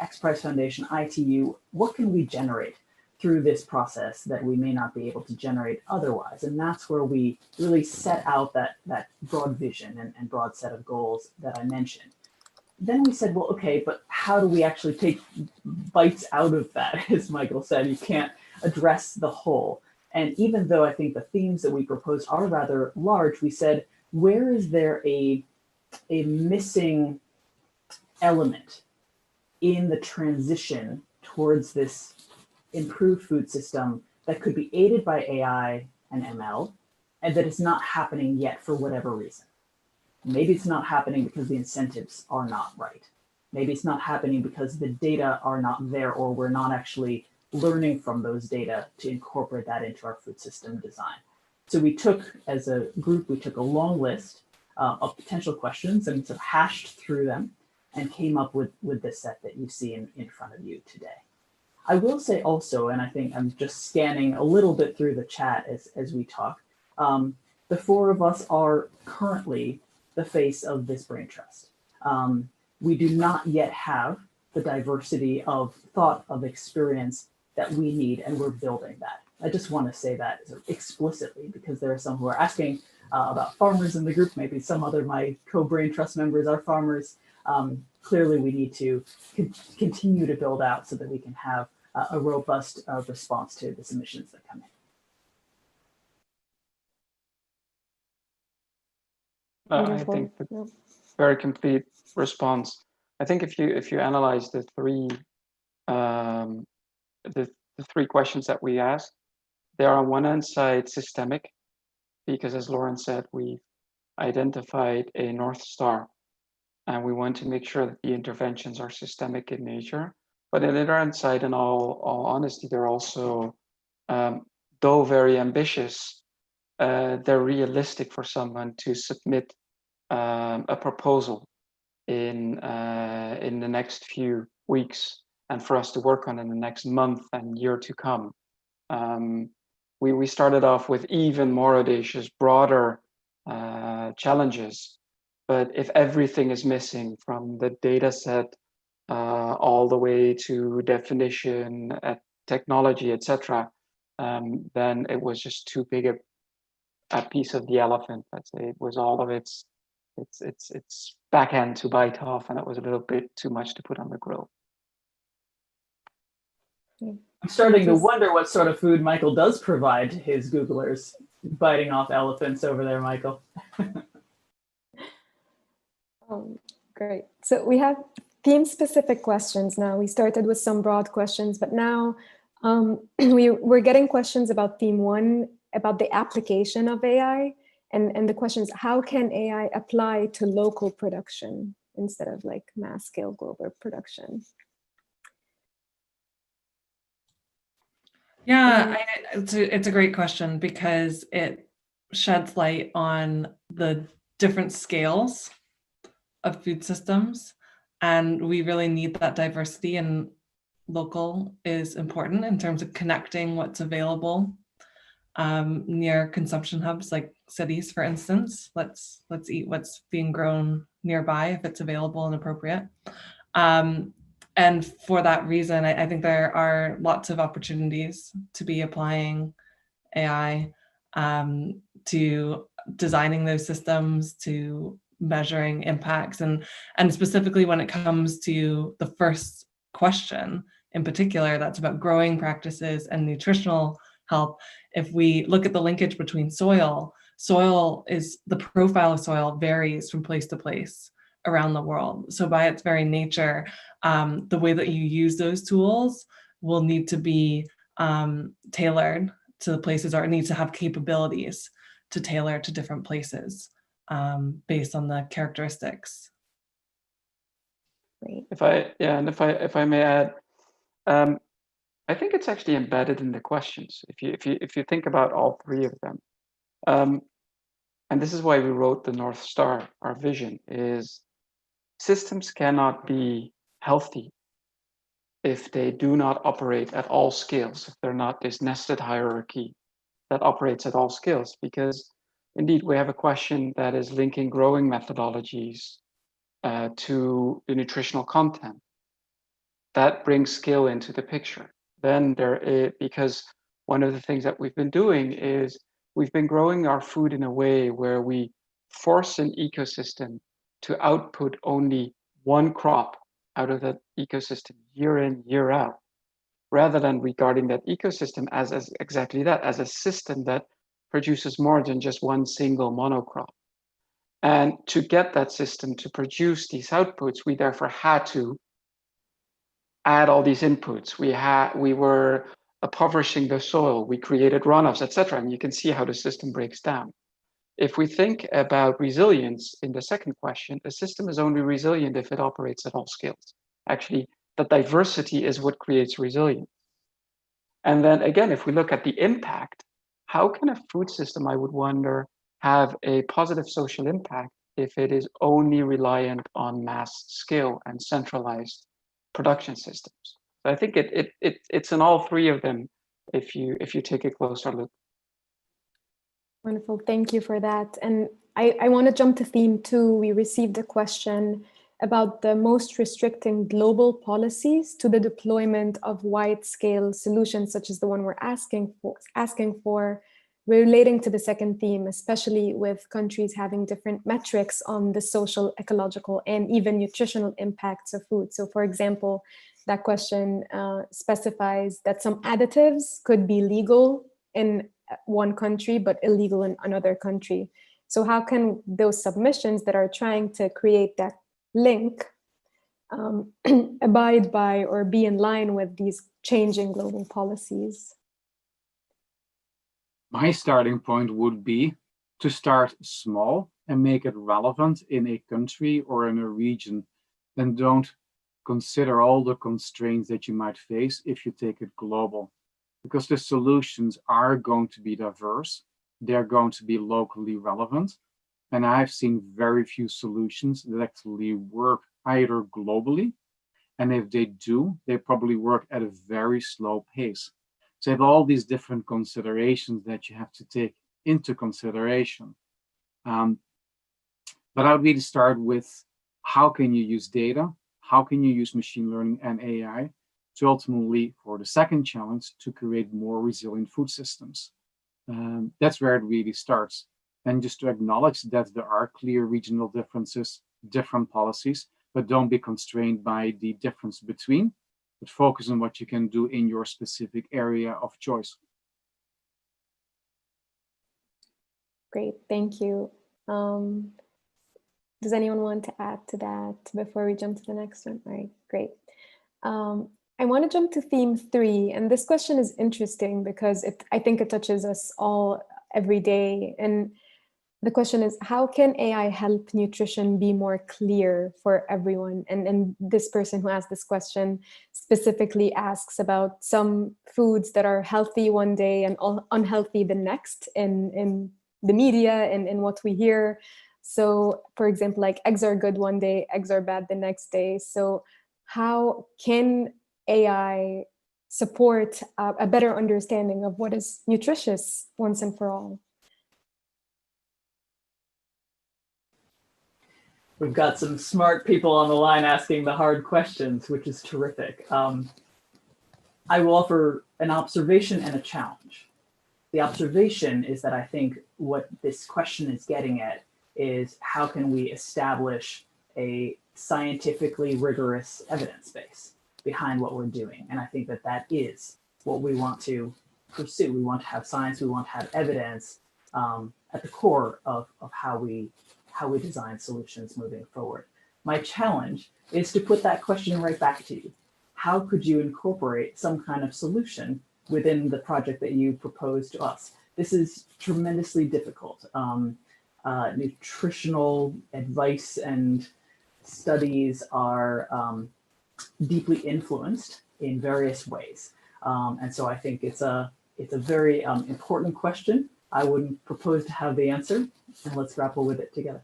X Prize Foundation, ITU, what can we generate through this process that we may not be able to generate otherwise? And that's where we really set out that broad vision and broad set of goals that I mentioned. Then we said, well, okay, but how do we actually take bites out of that? As Michael said, you can't address the whole. And even though I think the themes that we proposed are rather large, we said, where is there a missing element in the transition towards this improved food system that could be aided by AI and ML, and that is not happening yet for whatever reason? Maybe it's not happening because the incentives are not right. Maybe it's not happening because the data are not there, or we're not actually learning from those data to incorporate that into our food system design. So we took, as a group, we took a long list of potential questions and sort of hashed through them and came up with this set that you see in front of you today. I will say also, and I think I'm just scanning a little bit through the chat as we talk, the four of us are currently the face of this brain trust. We do not yet have the diversity of thought, of experience that we need, and we're building that. I just want to say that sort of explicitly, because there are some who are asking about farmers in the group. Maybe some other my co-brain trust members are farmers. Clearly, we need to continue to build out so that we can have a robust response to the submissions that come in. I think the very complete response. I think if you analyze the three questions that we asked, they are on one hand side systemic, because as Lauren said, we identified a North Star, and we want to make sure that the interventions are systemic in nature. But on the other hand side, in all honesty, they're also, though very ambitious, they're realistic for someone to submit a proposal in the next few weeks, and for us to work on in the next month and year to come. We started off with even more audacious, broader challenges. But if everything is missing, from the data set all the way to definition, technology, etc., then it was just too big a piece of the elephant. Let's say it was all of its back end to bite off, and it was a little bit too much to put on the grill. I'm starting to wonder what sort of food Michael does provide to his Googlers, biting off elephants over there, Michael. Great. So we have theme-specific questions now. We started with some broad questions, but now we're getting questions about theme one, about the application of AI, and the questions, how can AI apply to local production instead of like mass-scale global production? Yeah, it's a great question, because it sheds light on the different scales of food systems, and we really need that diversity, and local is important in terms of connecting what's available near consumption hubs like cities, for instance. Let's eat what's being grown nearby if it's available and appropriate. And for that reason, I think there are lots of opportunities to be applying AI to designing those systems, to measuring impacts, and specifically when it comes to the first question in particular, that's about growing practices and nutritional health. If we look at the linkage between the profile of soil varies from place to place around the world. So by its very nature, the way that you use those tools will need to be tailored to the places, or it needs to have capabilities to tailor to different places based on the characteristics. Great. If I may add, I think it's actually embedded in the questions. If you think about all three of them, and this is why we wrote the North Star. Our vision is systems cannot be healthy if they do not operate at all scales, if they're not this nested hierarchy that operates at all scales, because indeed, we have a question that is linking growing methodologies to the nutritional content. That brings skill into the picture. Then because one of the things that we've been doing is we've been growing our food in a way where we force an ecosystem to output only one crop out of that ecosystem year in, year out, rather than regarding that ecosystem as exactly that, as a system that produces more than just one single monocrop. And to get that system to produce these outputs, we therefore had to add all these inputs. We were impoverishing the soil, we created runoffs, etc. And you can see how the system breaks down. If we think about resilience in the second question, a system is only resilient if it operates at all scales. Actually, the diversity is what creates resilience. And then again, if we look at the impact, how can a food system, I would wonder, have a positive social impact if it is only reliant on mass scale and centralized production systems? So I think it's in all three of them if you take a closer look. Wonderful, thank you for that. And I want to jump to theme 2. We received a question about the most restricting global policies to the deployment of wide-scale solutions, such as the one we're asking for, relating to the second theme, especially with countries having different metrics on the social, ecological, and even nutritional impacts of food. So for example, that question specifies that some additives could be legal in one country, but illegal in another country. So how can those submissions that are trying to create that link abide by or be in line with these changing global policies? My starting point would be to start small and make it relevant in a country or in a region, and don't consider all the constraints that you might face if you take it global, because the solutions are going to be diverse, they're going to be locally relevant, and I've seen very few solutions that actually work either globally, and if they do, they probably work at a very slow pace. So you have all these different considerations that you have to take into consideration. But I would really start with, how can you use data? How can you use machine learning and AI to ultimately, for the second challenge, to create more resilient food systems? That's where it really starts. And just to acknowledge that there are clear regional differences, different policies, but don't be constrained by the difference between, but focus on what you can do in your specific area of choice. Great, thank you. Does anyone want to add to that before we jump to the next one? All right, great. I want to jump to theme 3, and this question is interesting because I think it touches us all every day. And the question is, how can AI help nutrition be more clear for everyone? And this person who asked this question specifically asks about some foods that are healthy one day and unhealthy the next in the media and in what we hear. So for example, like eggs are good one day, eggs are bad the next day. So how can AI support a better understanding of what is nutritious once and for all? We've got some smart people on the line asking the hard questions, which is terrific. I will offer an observation and a challenge. The observation is that I think what this question is getting at is, how can we establish a scientifically rigorous evidence base behind what we're doing? And I think that that is what we want to pursue. We want to have science, we want to have evidence at the core of how we design solutions moving forward. My challenge is to put that question right back to you. How could you incorporate some kind of solution within the project that you propose to us? This is tremendously difficult. Nutritional advice and studies are deeply influenced in various ways. And so I think it's a very important question. I wouldn't propose to have the answer, and let's grapple with it together.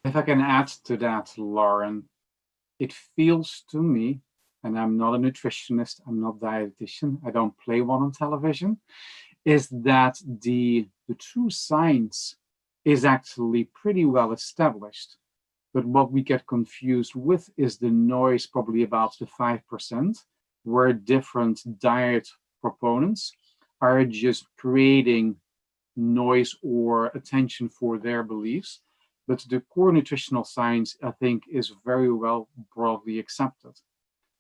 If I can add to that, Lauren, it feels to me, and I'm not a nutritionist, I'm not a dietitian, I don't play one on television. is that the true science is actually pretty well established. But what we get confused with is the noise, probably about the 5%, where different diet proponents are just creating noise or attention for their beliefs. But the core nutritional science, I think, is very well broadly accepted.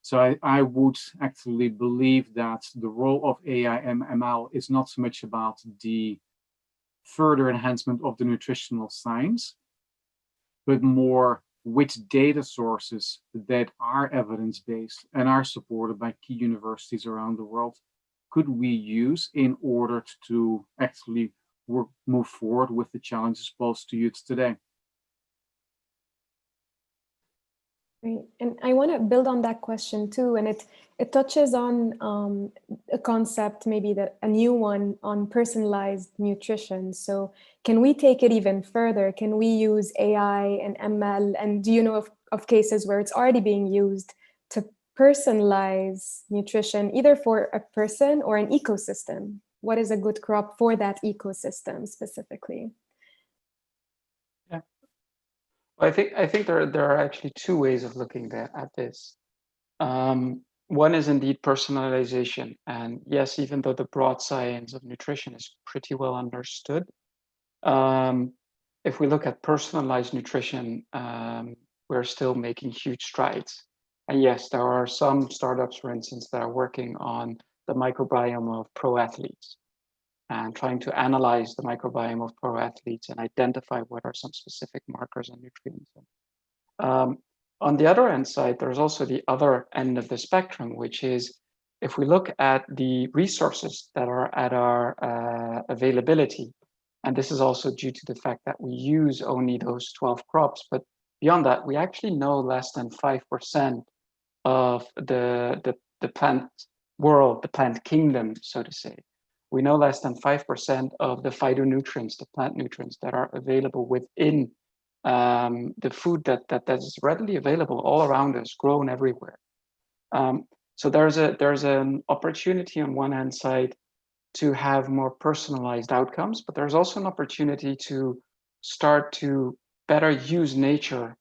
So I would actually believe that the role of AI and ML is not so much about the further enhancement of the nutritional science, but more which data sources that are evidence-based and are supported by key universities around the world could we use in order to actually move forward with the challenges posed to youth today. Great. And I want to build on that question too, and it touches on a concept, maybe a new one, on personalized nutrition. So can we take it even further? Can we use AI and ML? And do you know of cases where it's already being used to personalize nutrition, either for a person or an ecosystem? What is a good crop for that ecosystem specifically? I think there are actually two ways of looking at this. One is indeed personalization, and yes, even though the broad science of nutrition is pretty well understood, if we look at personalized nutrition, we're still making huge strides. And yes, there are some startups, for instance, that are working on the microbiome of pro athletes and trying to analyze the microbiome of pro athletes and identify what are some specific markers and nutrients. On the other end side, there's also the other end of the spectrum, which is if we look at the resources that are at our availability, and this is also due to the fact that we use only those 12 crops, but beyond that, we actually know less than 5% of the plant world, the plant kingdom, so to say. We know less than 5% of the phytonutrients, the plant nutrients that are available within the food that is readily available all around us, grown everywhere. So there's an opportunity on one hand side to have more personalized outcomes, but there's also an opportunity to start to better use nature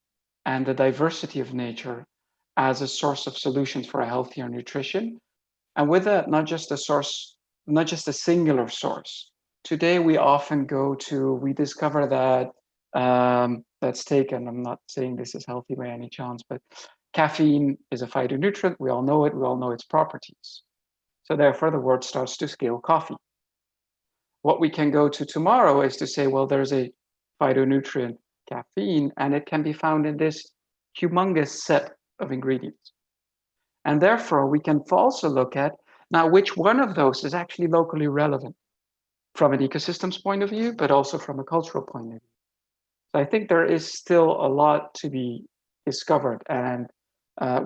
and the diversity of nature as a source of solutions for a healthier nutrition. And with that, not just a singular source. Today, we often we discover that, let's take, and I'm not saying this is healthy by any chance, but caffeine is a phytonutrient. We all know it. We all know its properties. So therefore, the word starts to scale coffee. What we can go to tomorrow is to say, well, there's a phytonutrient, caffeine, and it can be found in this humongous set of ingredients. And therefore, we can also look at now which one of those is actually locally relevant from an ecosystem's point of view, but also from a cultural point of view. So I think there is still a lot to be discovered, and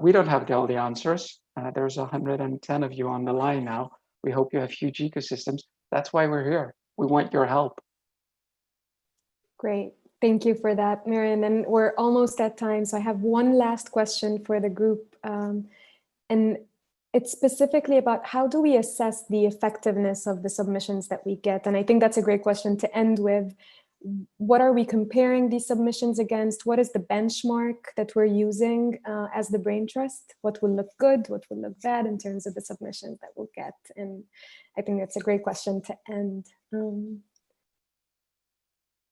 we don't have all the answers. There's 110 of you on the line now. We hope you have huge ecosystems. That's why we're here. We want your help. Great. Thank you for that, Maren. And we're almost at time. So I have one last question for the group. And it's specifically about how do we assess the effectiveness of the submissions that we get? And I think that's a great question to end with. What are we comparing these submissions against? What is the benchmark that we're using as the brain trust? What will look good? What will look bad in terms of the submissions that we'll get? And I think that's a great question to end.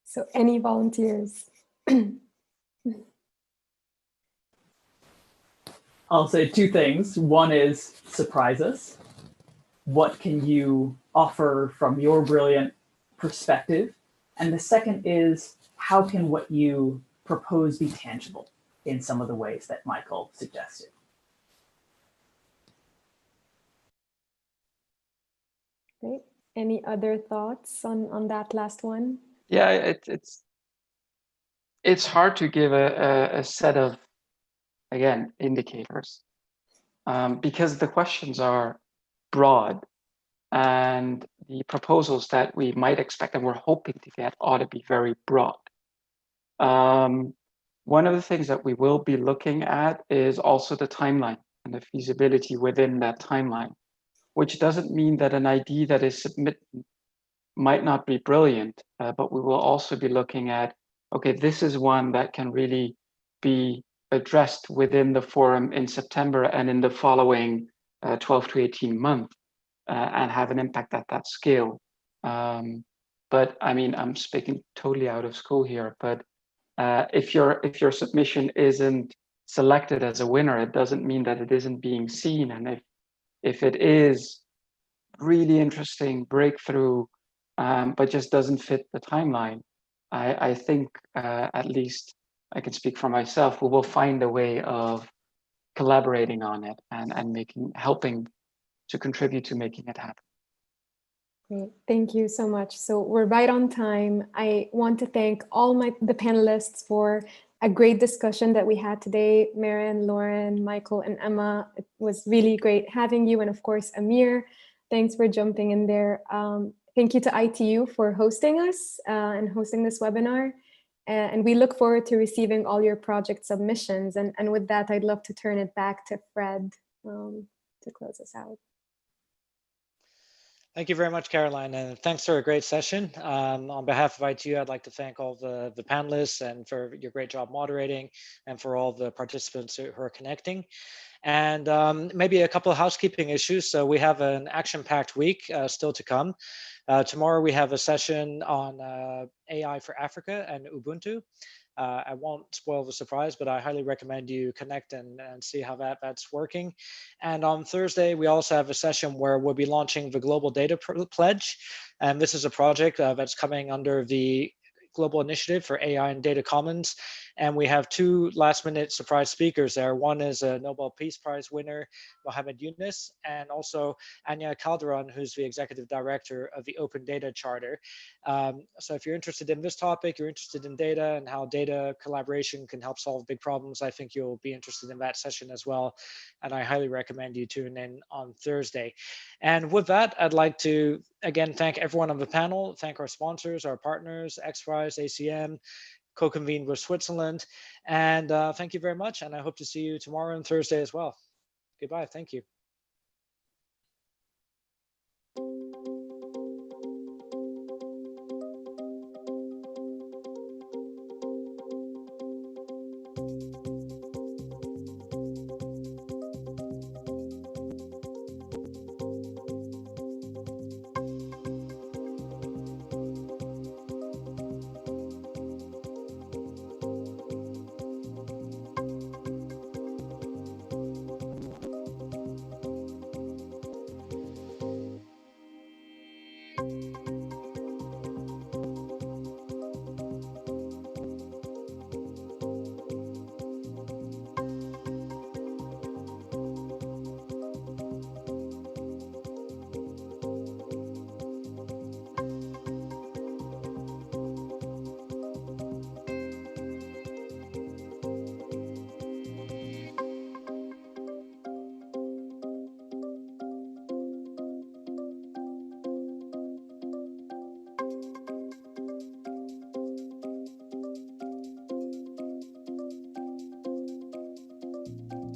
So any volunteers? I'll say two things. One is surprise us. What can you offer from your brilliant perspective? And the second is, how can what you propose be tangible in some of the ways that Michael suggested? Great. Any other thoughts on that last one? Yeah, it's hard to give a set of, again, indicators because the questions are broad and the proposals that we might expect and we're hoping to get ought to be very broad. One of the things that we will be looking at is also the timeline and the feasibility within that timeline, which doesn't mean that an idea that is might not be brilliant, but we will also be looking at, okay, this is one that can really be addressed within the forum in September and in the following 12 to 18 months and have an impact at that scale. But I mean, I'm speaking totally out of school here, but if your submission isn't selected as a winner, it doesn't mean that it isn't being seen. And if it is really interesting breakthrough, but just doesn't fit the timeline, I think at least I can speak for myself, we will find a way of collaborating on it and helping to contribute to making it happen. Great, thank you so much. So we're right on time. I want to thank all the panelists for a great discussion that we had today. Maren, Lauren, Michael, and Emma. It was really great having you, and of course, Amir. Thanks for jumping in there. Thank you to ITU for hosting us and hosting this webinar. And we look forward to receiving all your project submissions. And with that, I'd love to turn it back to Fred to close us out. Thank you very much, Caroline, and thanks for a great session. On behalf of ITU, I'd like to thank all the panelists and for your great job moderating and for all the participants who are connecting. And maybe a couple of housekeeping issues. So we have an action-packed week still to come. Tomorrow we have a session on AI for Africa and Ubuntu. I won't spoil the surprise, but I highly recommend you connect and see how that's working. And on Thursday, we also have a session where we'll be launching the Global Data Pledge. And this is a project that's coming under the Global Initiative for AI and Data Commons. And we have two last-minute surprise speakers there. One is a Nobel Peace Prize winner, Mohamed Yunus, and also Anya Calderon, who's the executive director of the Open Data Charter. So if you're interested in this topic, you're interested in data and how data collaboration can help solve big problems, I think you'll be interested in that session as well. And I highly recommend you tune in on Thursday. And with that, I'd like to, again, thank everyone on the panel, thank our sponsors, our partners, XPRIZE, ACM, co-convened with Switzerland. And thank you very much. And I hope to see you tomorrow and Thursday as well. Goodbye. Thank you.